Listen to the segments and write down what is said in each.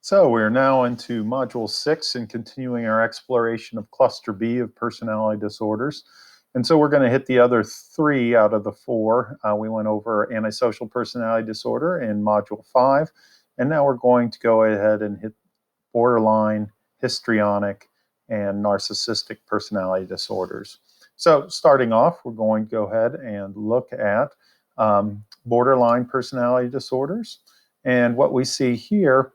So we're now into Module 6 and continuing our exploration of Cluster B of personality disorders. And so we're going to hit the other 3 out of the 4. We went over antisocial personality disorder in Module 5, and now we're going to go ahead and hit borderline, histrionic, and narcissistic personality disorders. So starting off, we're going to go ahead and look at borderline personality disorders. And what we see here,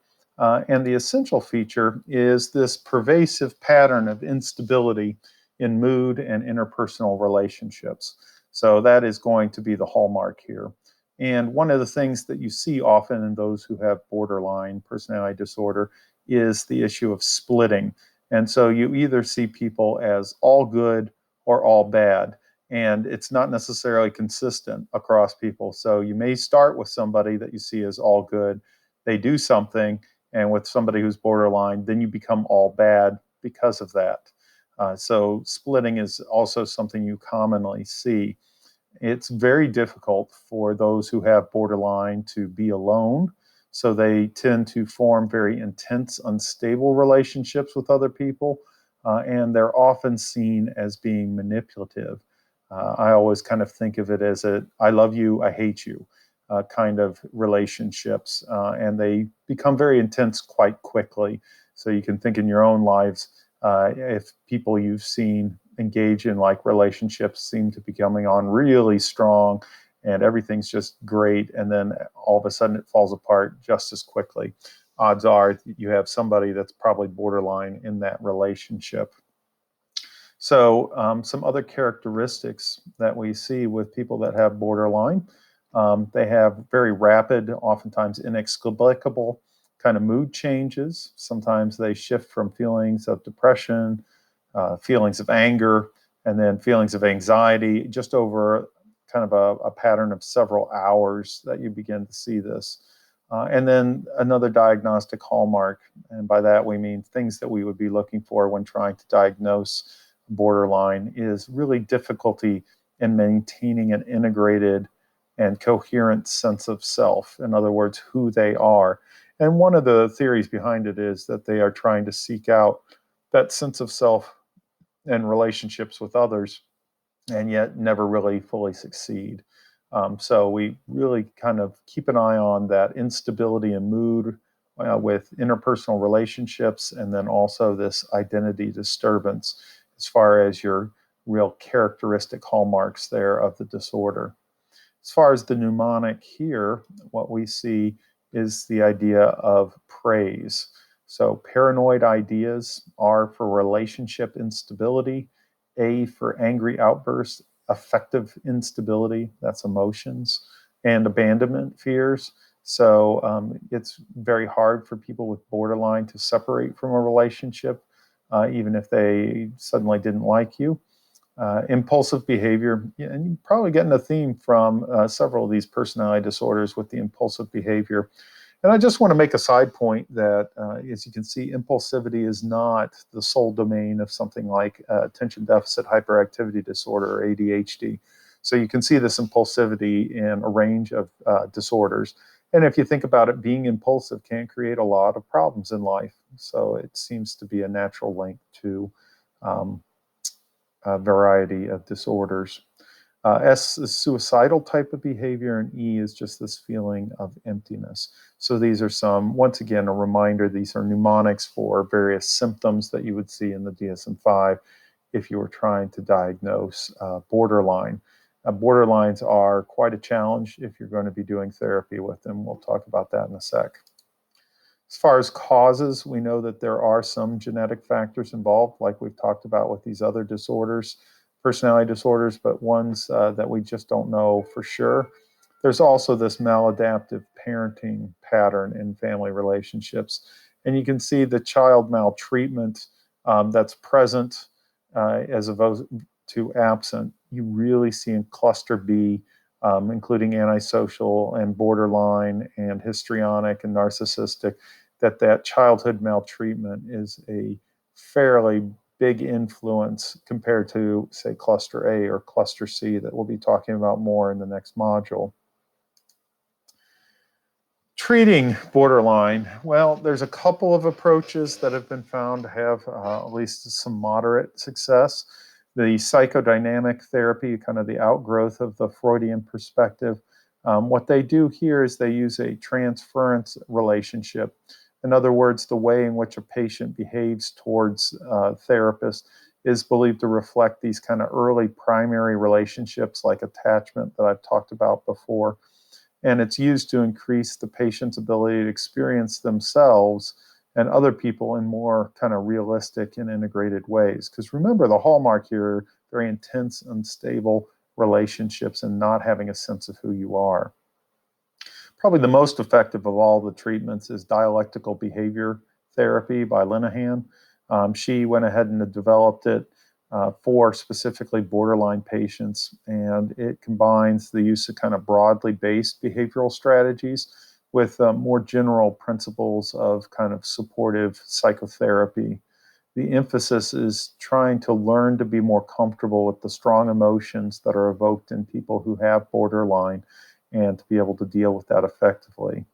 and the essential feature, is this pervasive pattern of instability in mood and interpersonal relationships. So that is going to be the hallmark here. And one of the things that you see often in those who have borderline personality disorder is the issue of splitting. And so you either see people as all good or all bad, and it's not necessarily consistent across people. So you may start with somebody that you see as all good, they do something, and with somebody who's borderline, then you become all bad because of that. So splitting is also something you commonly see. It's very difficult for those who have borderline to be alone, so they tend to form very intense, unstable relationships with other people, and they're often seen as being manipulative. I always kind of think of it as a I love you, I hate you kind of relationships, and they become very intense quite quickly. So you can think in your own lives, if people you've seen engage in like relationships seem to be coming on really strong and everything's just great, and then all of a sudden it falls apart just as quickly. Odds are you have somebody that's probably borderline in that relationship. So some other characteristics that we see with people that have borderline, they have very rapid, oftentimes inexplicable kind of mood changes. Sometimes they shift from feelings of depression, feelings of anger, and then feelings of anxiety, just over kind of a pattern of several hours that you begin to see this. And then another diagnostic hallmark, and by that we mean things that we would be looking for when trying to diagnose borderline, is really difficulty in maintaining an integrated and coherent sense of self. In other words, who they are. And one of the theories behind it is that they are trying to seek out that sense of self and relationships with others, and yet never really fully succeed. So we really kind of keep an eye on that instability in mood with interpersonal relationships, and then also this identity disturbance as far as your real characteristic hallmarks there of the disorder. As far as the mnemonic here, what we see is the idea of praise. So paranoid ideas are for relationship instability, A for angry outbursts, affective instability, that's emotions, and abandonment fears. So it's very hard for people with borderline to separate from a relationship, even if they suddenly didn't like you. Impulsive behavior, and you're probably getting a theme from several of these personality disorders with the impulsive behavior. And I just want to make a side point that, as you can see, impulsivity is not the sole domain of something like attention deficit hyperactivity disorder, or ADHD. So you can see this impulsivity in a range of disorders. And if you think about it, being impulsive can create a lot of problems in life. So it seems to be a natural link to a variety of disorders. S is suicidal type of behavior, and E is just this feeling of emptiness. So these are some, once again, a reminder, these are mnemonics for various symptoms that you would see in the DSM-5 if you were trying to diagnose borderline. Borderlines are quite a challenge if you're going to be doing therapy with them. We'll talk about that in a sec. As far as causes, we know that there are some genetic factors involved, like we've talked about with these other disorders, personality disorders, but ones that we just don't know for sure. There's also this maladaptive parenting pattern in family relationships. And you can see the child maltreatment that's present as opposed to absent. You really see in cluster B, including antisocial and borderline and histrionic and narcissistic, that childhood maltreatment is a fairly big influence compared to, say, cluster A or cluster C that we'll be talking about more in the next module. Treating borderline, well, there's a couple of approaches that have been found to have at least some moderate success. The psychodynamic therapy, kind of the outgrowth of the Freudian perspective, what they do here is they use a transference relationship. In other words, the way in which a patient behaves towards a therapist is believed to reflect these kind of early primary relationships like attachment that I've talked about before. And it's used to increase the patient's ability to experience themselves and other people in more kind of realistic and integrated ways. Because remember, the hallmark here are very intense, unstable relationships and not having a sense of who you are. Probably the most effective of all the treatments is dialectical behavior therapy by Linehan. She went ahead and developed it for specifically borderline patients, and it combines the use of kind of broadly based behavioral strategies with more general principles of kind of supportive psychotherapy. The emphasis is trying to learn to be more comfortable with the strong emotions that are evoked in people who have borderline and to be able to deal with that effectively.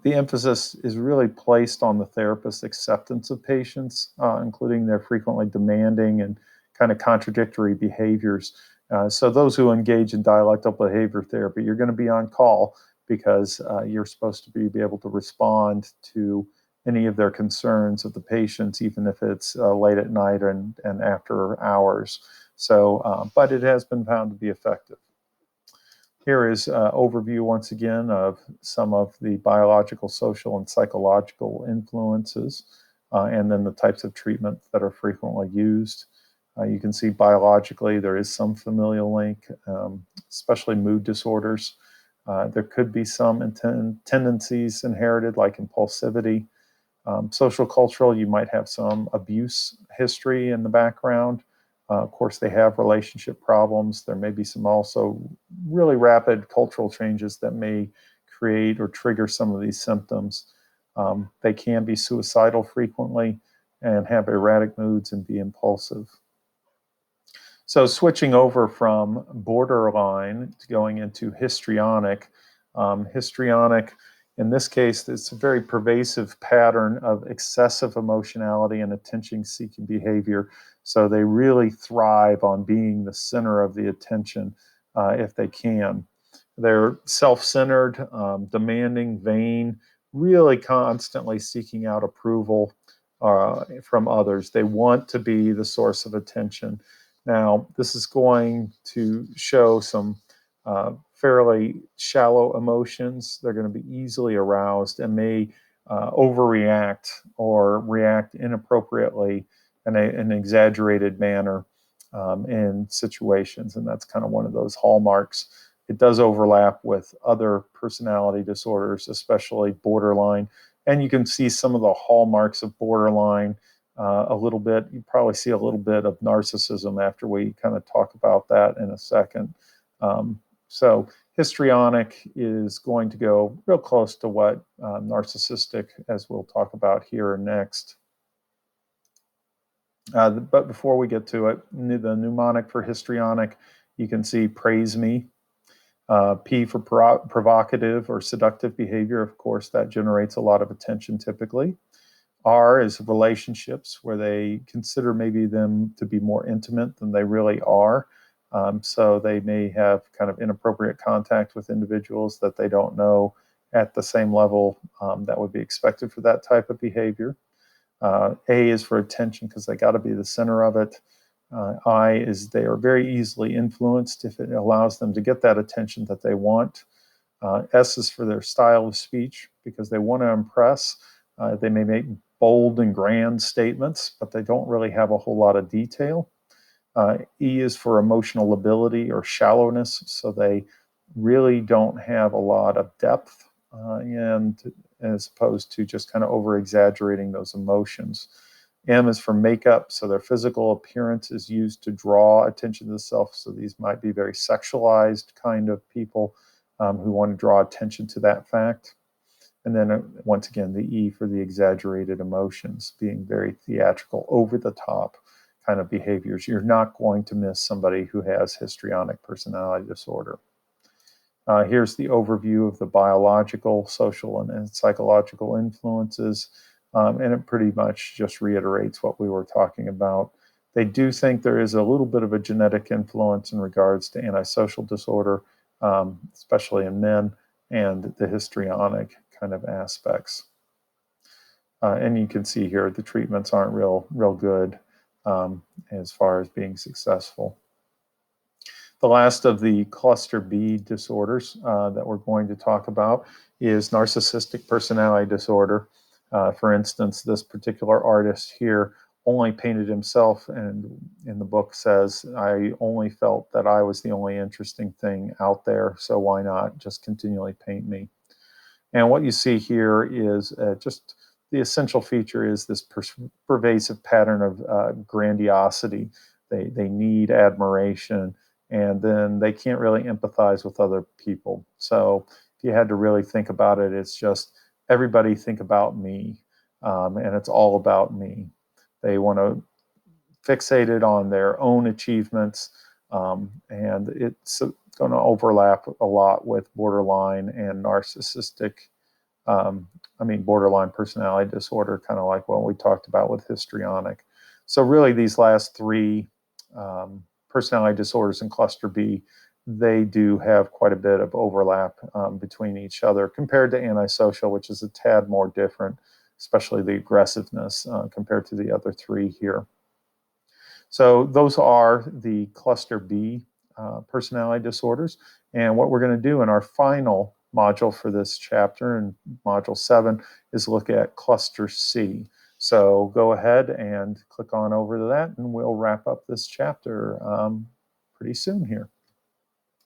The emphasis is really placed on the therapist's acceptance of patients, including their frequently demanding and kind of contradictory behaviors. So those who engage in dialectical behavior therapy, you're going to be on call because you're supposed to be able to respond to any of their concerns of the patients, even if it's late at night and after hours. So, but it has been found to be effective. Here is an overview once again of some of the biological, social, and psychological influences, and then the types of treatment that are frequently used. You can see biologically there is some familial link, especially mood disorders. There could be some tendencies inherited like impulsivity. Social cultural, you might have some abuse history in the background. Of course, they have relationship problems. There may be some also really rapid cultural changes that may create or trigger some of these symptoms. They can be suicidal frequently and have erratic moods and be impulsive. So switching over from borderline to going into histrionic. Histrionic, in this case, it's a very pervasive pattern of excessive emotionality and attention-seeking behavior. So they really thrive on being the center of the attention if they can. They're self-centered, demanding, vain, really constantly seeking out approval from others. They want to be the source of attention. Now, this is going to show some fairly shallow emotions. They're going to be easily aroused and may overreact or react inappropriately in an exaggerated manner in situations. And that's kind of one of those hallmarks. It does overlap with other personality disorders, especially borderline. And you can see some of the hallmarks of borderline a little bit. You probably see a little bit of narcissism after we kind of talk about that in a second. So histrionic is going to go real close to what narcissistic, as we'll talk about here next. But before we get to it, the mnemonic for histrionic, you can see praise me. P for provocative or seductive behavior. Of course, that generates a lot of attention typically. R is relationships, where they consider maybe them to be more intimate than they really are. So they may have kind of inappropriate contact with individuals that they don't know at the same level that would be expected for that type of behavior. A is for attention because they got to be the center of it. I is they are very easily influenced if it allows them to get that attention that they want. S is for their style of speech because they want to impress. They may make bold and grand statements, but they don't really have a whole lot of detail. E is for emotional ability or shallowness, so they really don't have a lot of depth, and as opposed to just kind of over exaggerating those emotions. M is for makeup, so their physical appearance is used to draw attention to the self. So these might be very sexualized kind of people who want to draw attention to that fact. And then once again, the E for the exaggerated emotions, being very theatrical, over the top kind of behaviors. You're not going to miss somebody who has histrionic personality disorder. Here's the overview of the biological, social, and psychological influences, and it pretty much just reiterates what we were talking about. They do think there is a little bit of a genetic influence in regards to antisocial disorder, especially in men, and the histrionic kind of aspects. And you can see here the treatments aren't real good as far as being successful. The last of the cluster B disorders that we're going to talk about is narcissistic personality disorder. For instance, this particular artist here only painted himself, and in the book says, I only felt that I was the only interesting thing out there, so why not just continually paint me? And what you see here is just the essential feature is this pervasive pattern of grandiosity. They need admiration, and then they can't really empathize with other people. So if you had to really think about it, it's just everybody think about me, and it's all about me. They want to fixated on their own achievements, and it's going to overlap a lot with borderline and narcissistic, borderline personality disorder, kind of like what we talked about with histrionic. So really these last three personality disorders in cluster B, they do have quite a bit of overlap between each other compared to antisocial, which is a tad more different, especially the aggressiveness compared to the other three here. So those are the cluster B personality disorders. And what we're going to do in our final module for this chapter, in module 7, is look at cluster C. So go ahead and click on over to that, and we'll wrap up this chapter pretty soon here.